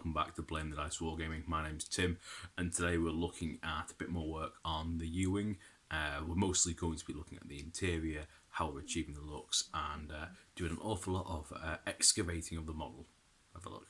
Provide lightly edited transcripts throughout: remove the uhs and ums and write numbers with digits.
welcome back to Blame the Dice Wargaming. My name's Tim, and today we're looking at a bit more work on the U-wing. We're mostly going to be looking at the interior, how we're achieving the looks, and doing an awful lot of excavating of the model. Have a look.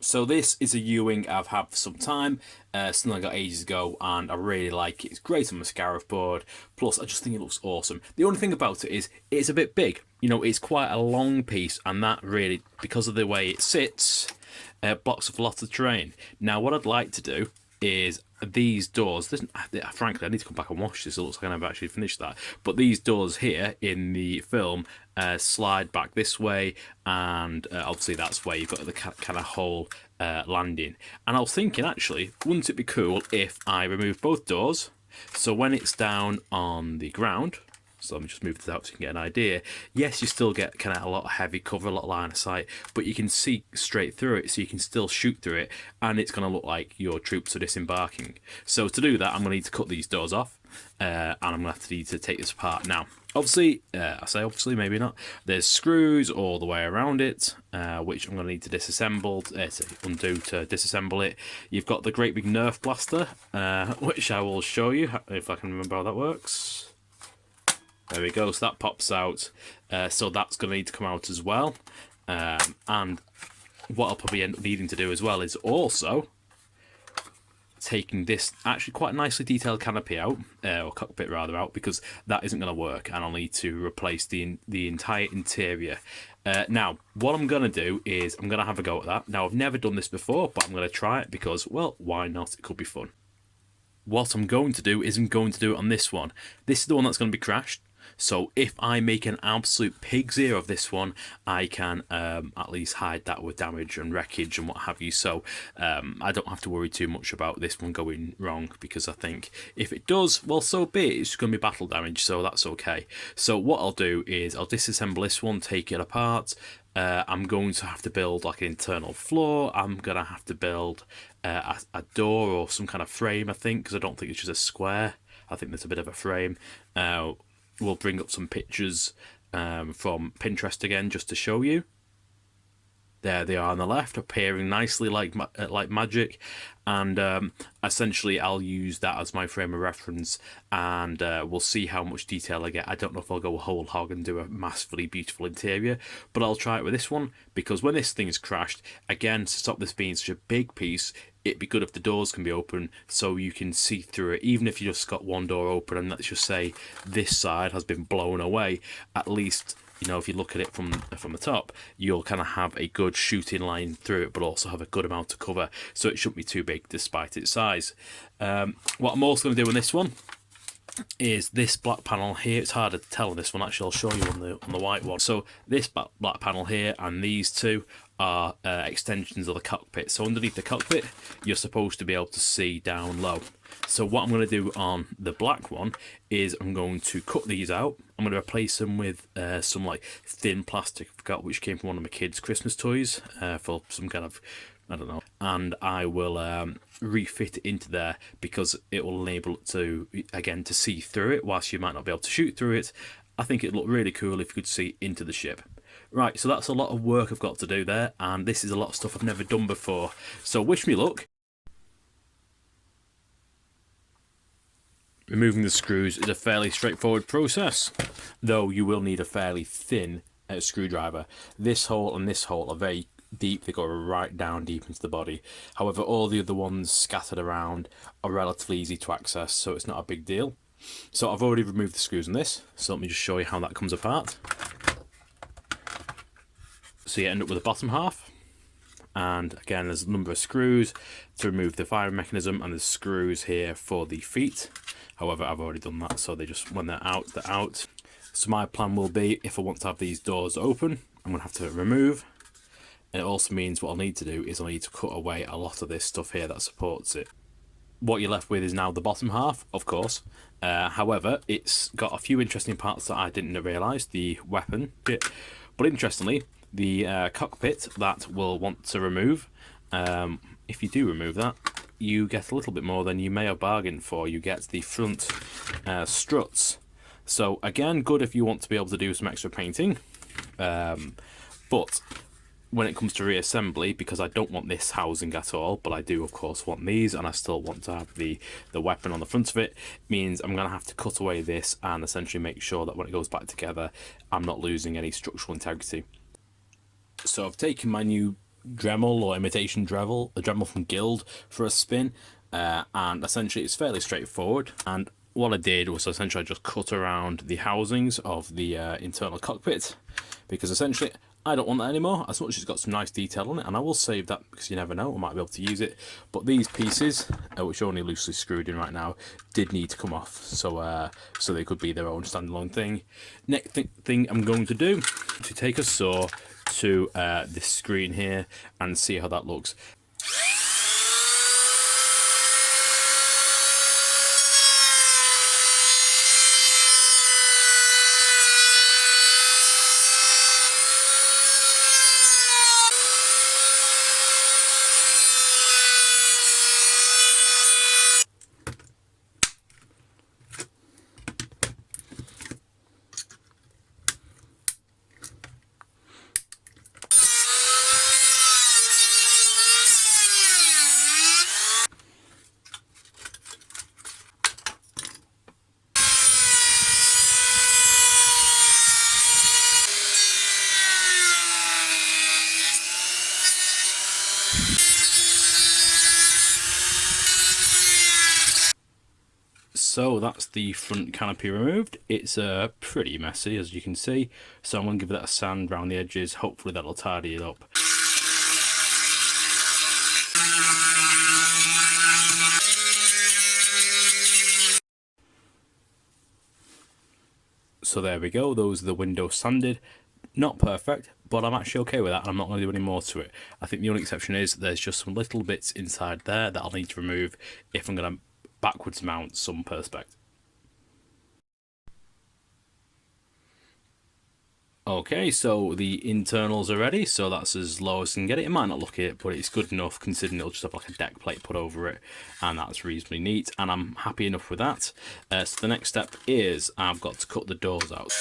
So this is a U-wing I've had for some time, something I got ages ago, and I really like it. It's great on my Scarif board, plus I just think it looks awesome. The only thing about it is it's a bit big. You know, it's quite a long piece, and that really, because of the way it sits, blocks up a lot of terrain. Now, what I'd like to do is these doors, frankly, I need to come back and watch this. It looks like I've actually finished that. But these doors here in the film slide back this way, and obviously that's where you've got the kind of whole landing. And I was thinking, actually, wouldn't it be cool if I remove both doors? So when it's down on the ground, so let me just move this out so you can get an idea. Yes, you still get kind of a lot of heavy cover, a lot of line of sight, but you can see straight through it, so you can still shoot through it, and it's going to look like your troops are disembarking. So to do that, I'm going to need to cut these doors off, and I'm going to need to take this apart. Now, obviously, I say obviously, maybe not, there's screws all the way around it, which I'm going to need to disassemble, to undo to disassemble it. You've got the great big Nerf blaster, which I will show you, if I can remember how that works. There we go, so that pops out, so that's going to need to come out as well, and what I'll probably end up needing to do as well is also taking this actually quite nicely detailed canopy out, or cockpit rather out, because that isn't going to work, and I'll need to replace the entire interior. Now, what I'm going to do is I'm going to have a go at that. Now, I've never done this before, but I'm going to try it because, well, why not? It could be fun. What I'm going to do is I'm going to do it on this one. This is the one that's going to be crashed. So if I make an absolute pig's ear of this one, I can at least hide that with damage and wreckage and what have you. So I don't have to worry too much about this one going wrong, because I think if it does, well, so be it. It's just going to be battle damage, so that's okay. So what I'll do is I'll disassemble this one, take it apart. I'm going to have to build like an internal floor. I'm going to have to build a door or some kind of frame, I think, because I don't think it's just a square. I think there's a bit of a frame. We'll bring up some pictures from Pinterest again, just to show you. There they are on the left, appearing nicely like magic, and essentially I'll use that as my frame of reference, and we'll see how much detail I get. I don't know if I'll go whole hog and do a massively beautiful interior, but I'll try it with this one, because when this thing's crashed, again, to stop this being such a big piece, it'd be good if the doors can be open so you can see through it. Even if you just got one door open and let's just say this side has been blown away, at least, you know, if you look at it from the top, you'll kind of have a good shooting line through it, but also have a good amount of cover, so it shouldn't be too big despite its size. What I'm also going to do on this one is this black panel here. It's harder to tell on this one, actually. I'll show you on the white one. So this black panel here and these two are extensions of the cockpit. So underneath the cockpit, you're supposed to be able to see down low. So what I'm going to do on the black one is I'm going to cut these out. I'm going to replace them with some like thin plastic, I forgot which came from one of my kids' Christmas toys, for some kind of, I don't know, and I will refit it into there, because it will enable it to, again, to see through it whilst you might not be able to shoot through it. I think it'd look really cool if you could see into the ship. Right, so that's a lot of work I've got to do there, and this is a lot of stuff I've never done before, so wish me luck. Removing the screws is a fairly straightforward process, though you will need a fairly thin screwdriver. This hole and this hole are very deep, they go right down deep into the body. However, all the other ones scattered around are relatively easy to access, so it's not a big deal. So I've already removed the screws on this, so let me just show you how that comes apart. So you end up with the bottom half, and again there's a number of screws to remove the firing mechanism, and there's screws here for the feet. However, I've already done that, so they just, when they're out, they're out. So my plan will be, if I want to have these doors open, I'm going to have to remove. And it also means what I'll need to do is I'll need to cut away a lot of this stuff here that supports it. What you're left with is now the bottom half, of course. However, it's got a few interesting parts that I didn't realise, the weapon bit. But interestingly, the cockpit that we'll want to remove, if you do remove that, you get a little bit more than you may have bargained for. You get the front struts. So again, good if you want to be able to do some extra painting. But when it comes to reassembly, because I don't want this housing at all, but I do of course want these, and I still want to have the weapon on the front of it, means I'm going to have to cut away this and essentially make sure that when it goes back together, I'm not losing any structural integrity. So I've taken my new Dremel or imitation Dremel, a Dremel from Guild, for a spin, and essentially it's fairly straightforward. And what I did was essentially I just cut around the housings of the internal cockpit, because essentially I don't want that anymore, as much as it's got some nice detail on it, and I will save that because you never know, I might be able to use it. But these pieces, which are only loosely screwed in right now, did need to come off, so so they could be their own standalone thing. Next thing I'm going to do, to take a saw to this screen here and see how that looks. So that's the front canopy removed. It's pretty messy, as you can see, so I'm going to give that a sand around the edges. Hopefully that'll tidy it up. So there we go, those are the windows sanded. Not perfect, but I'm actually okay with that, and I'm not going to do any more to it. I think the only exception is there's just some little bits inside there that I'll need to remove if I'm going to backwards mount some perspex. Okay, so the internals are ready, so that's as low as I can get it. It might not look it, but it's good enough considering it'll just have like a deck plate put over it, and that's reasonably neat, and I'm happy enough with that. So the next step is I've got to cut the doors out.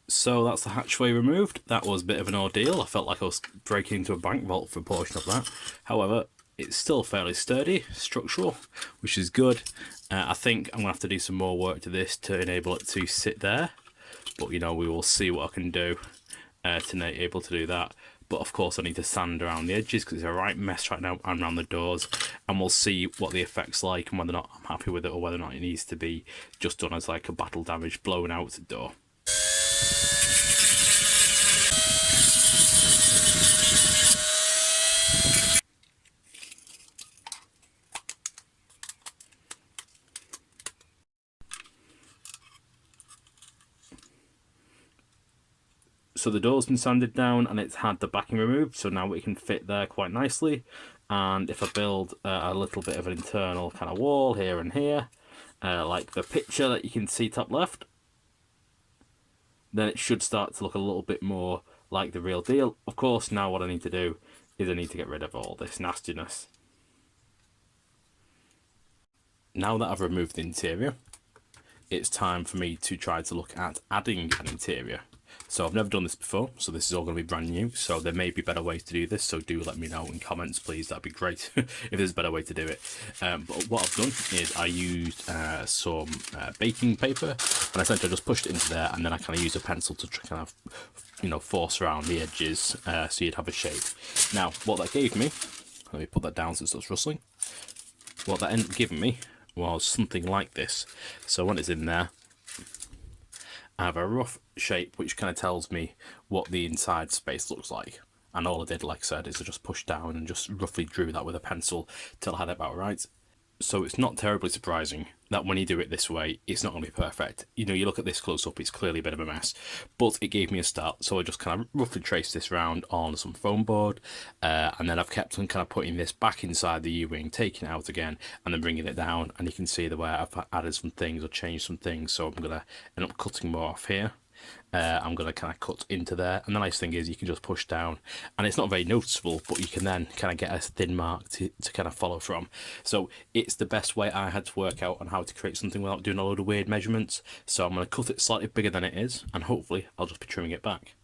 So that's the hatchway removed. That was a bit of an ordeal. I felt like I was breaking into a bank vault for a portion of that. However, it's still fairly sturdy, structural, which is good. I think I'm going to have to do some more work to this to enable it to sit there. But, you know, we will see what I can do to be able to do that. But, of course, I need to sand around the edges because it's a right mess right now and around the doors. And we'll see what the effect's like and whether or not I'm happy with it or whether or not it needs to be just done as like a battle damage blown out door. So the door's been sanded down and it's had the backing removed, so now it can fit there quite nicely. And if I build a little bit of an internal kind of wall here and here, like the picture that you can see top left, then it should start to look a little bit more like the real deal. Of course, now what I need to do is I need to get rid of all this nastiness. Now that I've removed the interior, it's time for me to try to look at adding an interior. So I've never done this before, so this is all going to be brand new. So there may be better ways to do this, so do let me know in comments, please. That'd be great if there's a better way to do it. But what I've done is I used some baking paper, and essentially I just pushed it into there, and then I kind of used a pencil to kind of, you know, force around the edges so you'd have a shape. Now, what that gave me, let me put that down so it starts rustling. What that ended up giving me was something like this. So when it's in there, I have a rough shape which kind of tells me what the inside space looks like. And all I did, like I said, is I just pushed down and just roughly drew that with a pencil till I had it about right. So it's not terribly surprising that when you do it this way, it's not going to be perfect. You know, you look at this close up, it's clearly a bit of a mess, but it gave me a start. So I just kind of roughly traced this round on some foam board, and then I've kept on kind of putting this back inside the U-wing, taking it out again, and then bringing it down. And you can see the way I've added some things or changed some things. So I'm going to end up cutting more off here. I'm going to kind of cut into there, and the nice thing is you can just push down and it's not very noticeable, but you can then kind of get a thin mark to kind of follow from. So it's the best way I had to work out on how to create something without doing a load of weird measurements. So I'm going to cut it slightly bigger than it is, and hopefully I'll just be trimming it back.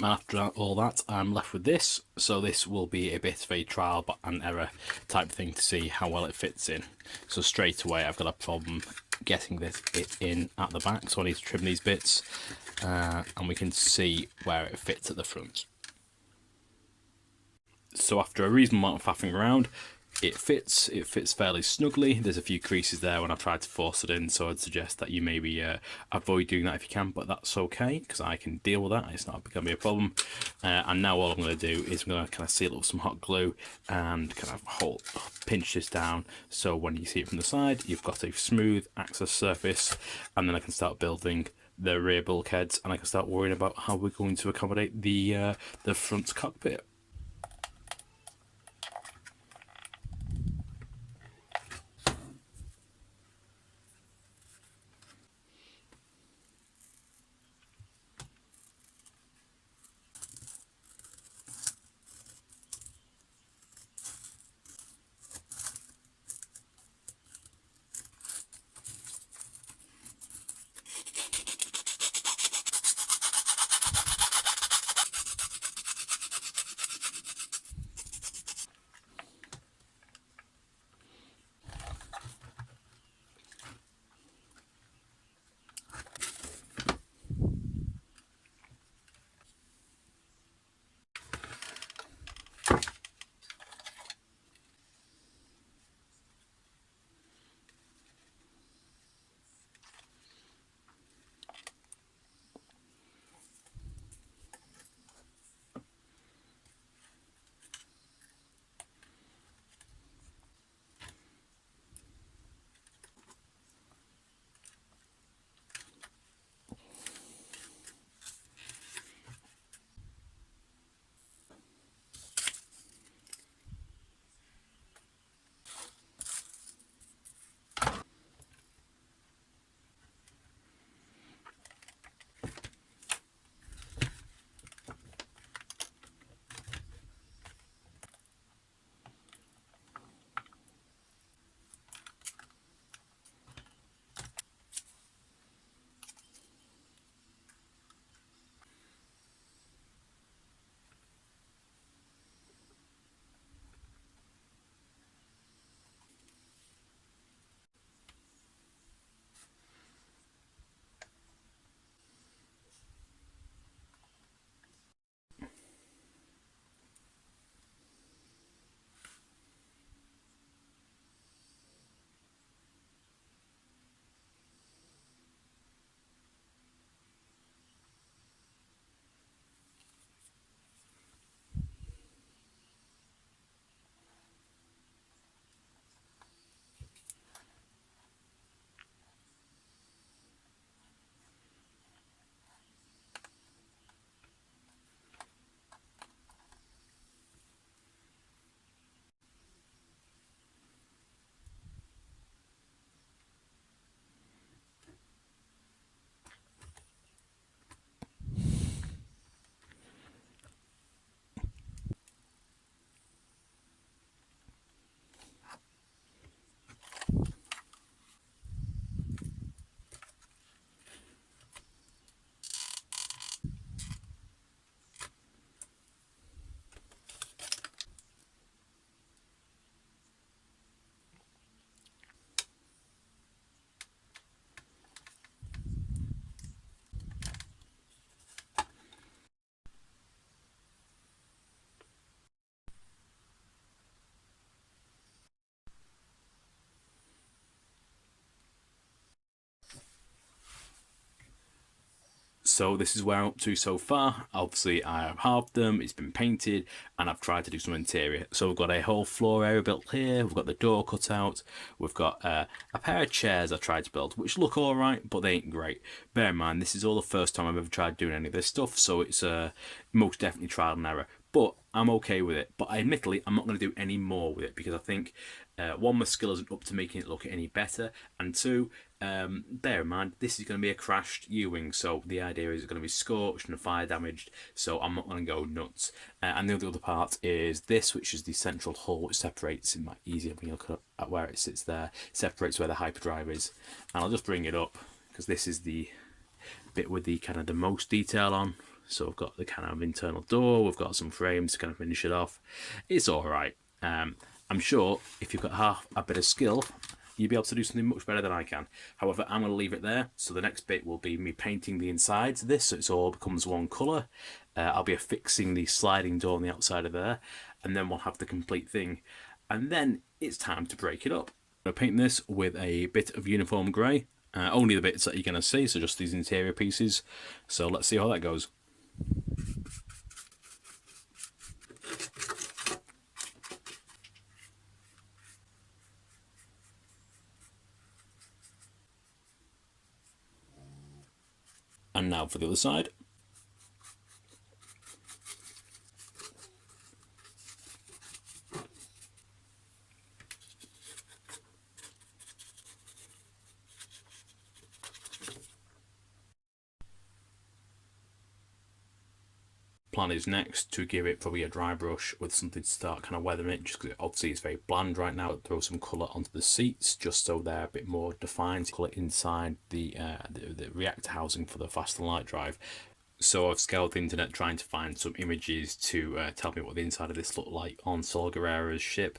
After all that, I'm left with this. So this will be a bit of a trial and error type thing to see how well it fits in. So straight away I've got a problem getting this bit in at the back, so I need to trim these bits, and we can see where it fits at the front. So after a reasonable amount of faffing around, it fits fairly snugly. There's a few creases there when I tried to force it in, so I'd suggest that you maybe avoid doing that if you can, but that's okay because I can deal with that. It's not going to be a problem. And now all I'm going to do is I'm going to kind of seal it with some hot glue and kind of pinch this down, so when you see it from the side you've got a smooth access surface, and then I can start building the rear bulkheads, and I can start worrying about how we're going to accommodate the front cockpit. So this is where I'm up to so far. Obviously I have halved them, it's been painted, and I've tried to do some interior. So we've got a whole floor area built here, we've got the door cut out, we've got a pair of chairs I tried to build, which look alright, but they ain't great. Bear in mind, this is all the first time I've ever tried doing any of this stuff, so it's most definitely trial and error. But I'm okay with it. But admittedly, I'm not going to do any more with it because I think, one, my skill isn't up to making it look any better, and two, bear in mind, this is going to be a crashed U-wing, so the idea is it's going to be scorched and fire damaged, so I'm not going to go nuts. And the other part is this, which is the central hull, which separates, it might be easier when you look at where it sits there, separates where the hyperdrive is. And I'll just bring it up, because this is the bit with the kind of the most detail on. So we've got the kind of internal door, we've got some frames to kind of finish it off. It's alright. I'm sure if you've got half a bit of skill, you'll be able to do something much better than I can. However, I'm going to leave it there. So the next bit will be me painting the insides of this so it all becomes one colour. I'll be affixing the sliding door on the outside of there, and then we'll have the complete thing. And then it's time to break it up. I'm going to paint this with a bit of uniform grey. Only the bits that you're going to see, so just these interior pieces. So let's see how that goes. And now for the other side. Plan is next to give it probably a dry brush with something to start kind of weathering it, just because obviously it's very bland right now. Throw some colour onto the seats just so they're a bit more defined. Colour inside the reactor housing for the fast and light drive. So I've scoured the internet trying to find some images to tell me what the inside of this looked like on Saw Gerrera's ship.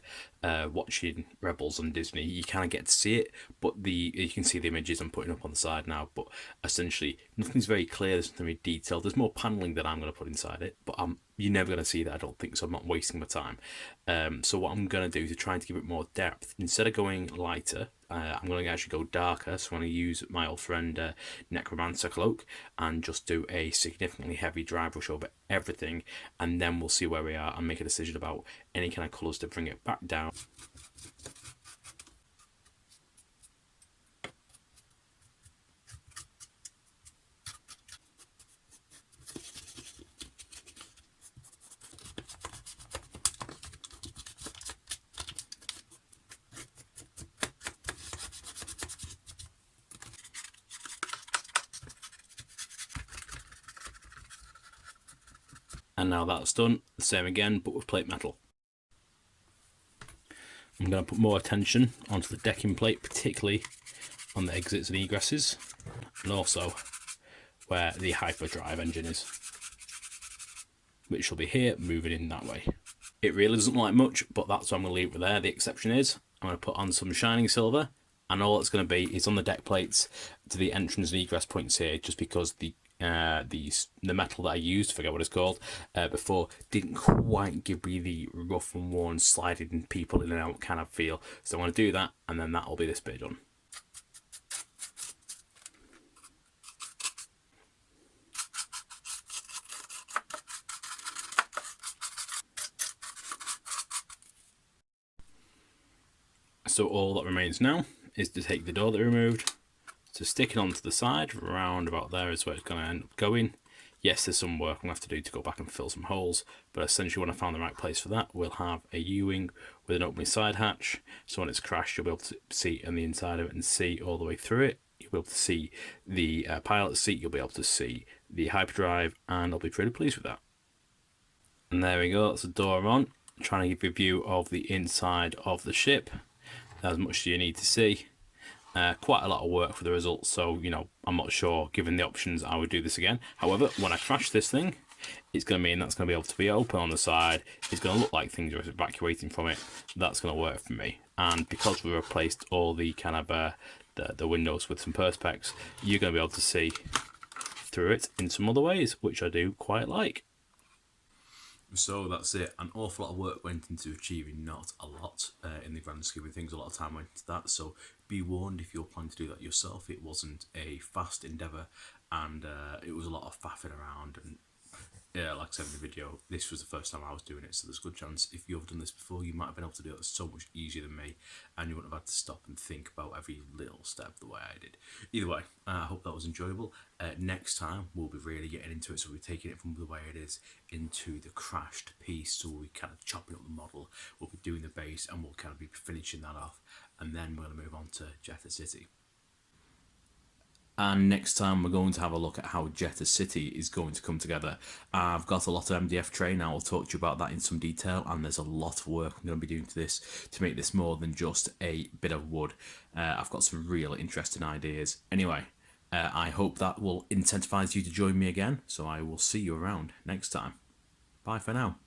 Watching Rebels on Disney, you kind of get to see it, but you can see the images I'm putting up on the side now, but essentially nothing's very clear, there's nothing very detailed. There's more paneling that I'm going to put inside it, but you're never going to see that, I don't think, so I'm not wasting my time. So what I'm going to do to try and give it more depth, instead of going lighter, I'm going to actually go darker. So I'm going to use my old friend Necromancer Cloak and just do a significantly heavy dry brush over everything, and then we'll see where we are and make a decision about any kind of colours to bring it back down. And now that's done, the same again, but with plate metal. I'm going to put more attention onto the decking plate, particularly on the exits and egresses, and also where the hyperdrive engine is, which will be here, moving in that way. It really doesn't look like much, but that's what I'm going to leave it there. The exception is I'm going to put on some shining silver, and all it's going to be is on the deck plates to the entrance and egress points here, just because the metal that I used, forget what it's called, before, didn't quite give me the rough and worn sliding people in and out kind of feel. So I'm going to do that, and then that'll be this bit done. So all that remains now is to take the door that we removed, to stick it onto the side, round about there is where it's going to end up going. Yes, there's some work I'm going to have to do to go back and fill some holes, but essentially when I found the right place for that, we'll have a U-wing with an opening side hatch, so when it's crashed you'll be able to see on the inside of it and see all the way through it. You'll be able to see the pilot seat, you'll be able to see the hyperdrive, and I'll be pretty pleased with that. And there we go, that's the door I'm on. I'm trying to give you a view of the inside of the ship. As much as you need to see. Quite a lot of work for the results, so I'm not sure, given the options, I would do this again. However, when I crash this thing, it's going to mean that's going to be able to be open on the side. It's going to look like things are evacuating from it. That's going to work for me. And because we replaced all the kind of the windows with some perspex, you're going to be able to see through it in some other ways, which I do quite like. So that's it. An awful lot of work went into achieving not a lot in the grand scheme of things. A lot of time went into that. So be warned if you're planning to do that yourself. It wasn't a fast endeavour, and it was a lot of faffing around. And yeah, like I said in the video, this was the first time I was doing it. So there's a good chance if you've done this before, you might have been able to do it so much easier than me, and you wouldn't have had to stop and think about every little step the way I did. Either way, I hope that was enjoyable. Next time we'll be really getting into it, so we're taking it from the way it is into the crashed piece. So we're kind of chopping up the model. We'll be doing the base, and we'll kind of be finishing that off, and then we're going to move on to Jedha City. And next time we're going to have a look at how Jedha City is going to come together. I've got a lot of MDF train. I will talk to you about that in some detail, and there's a lot of work I'm going to be doing to this to make this more than just a bit of wood. I've got some real interesting ideas. Anyway, I hope that will incentivize you to join me again, so I will see you around next time. Bye for now.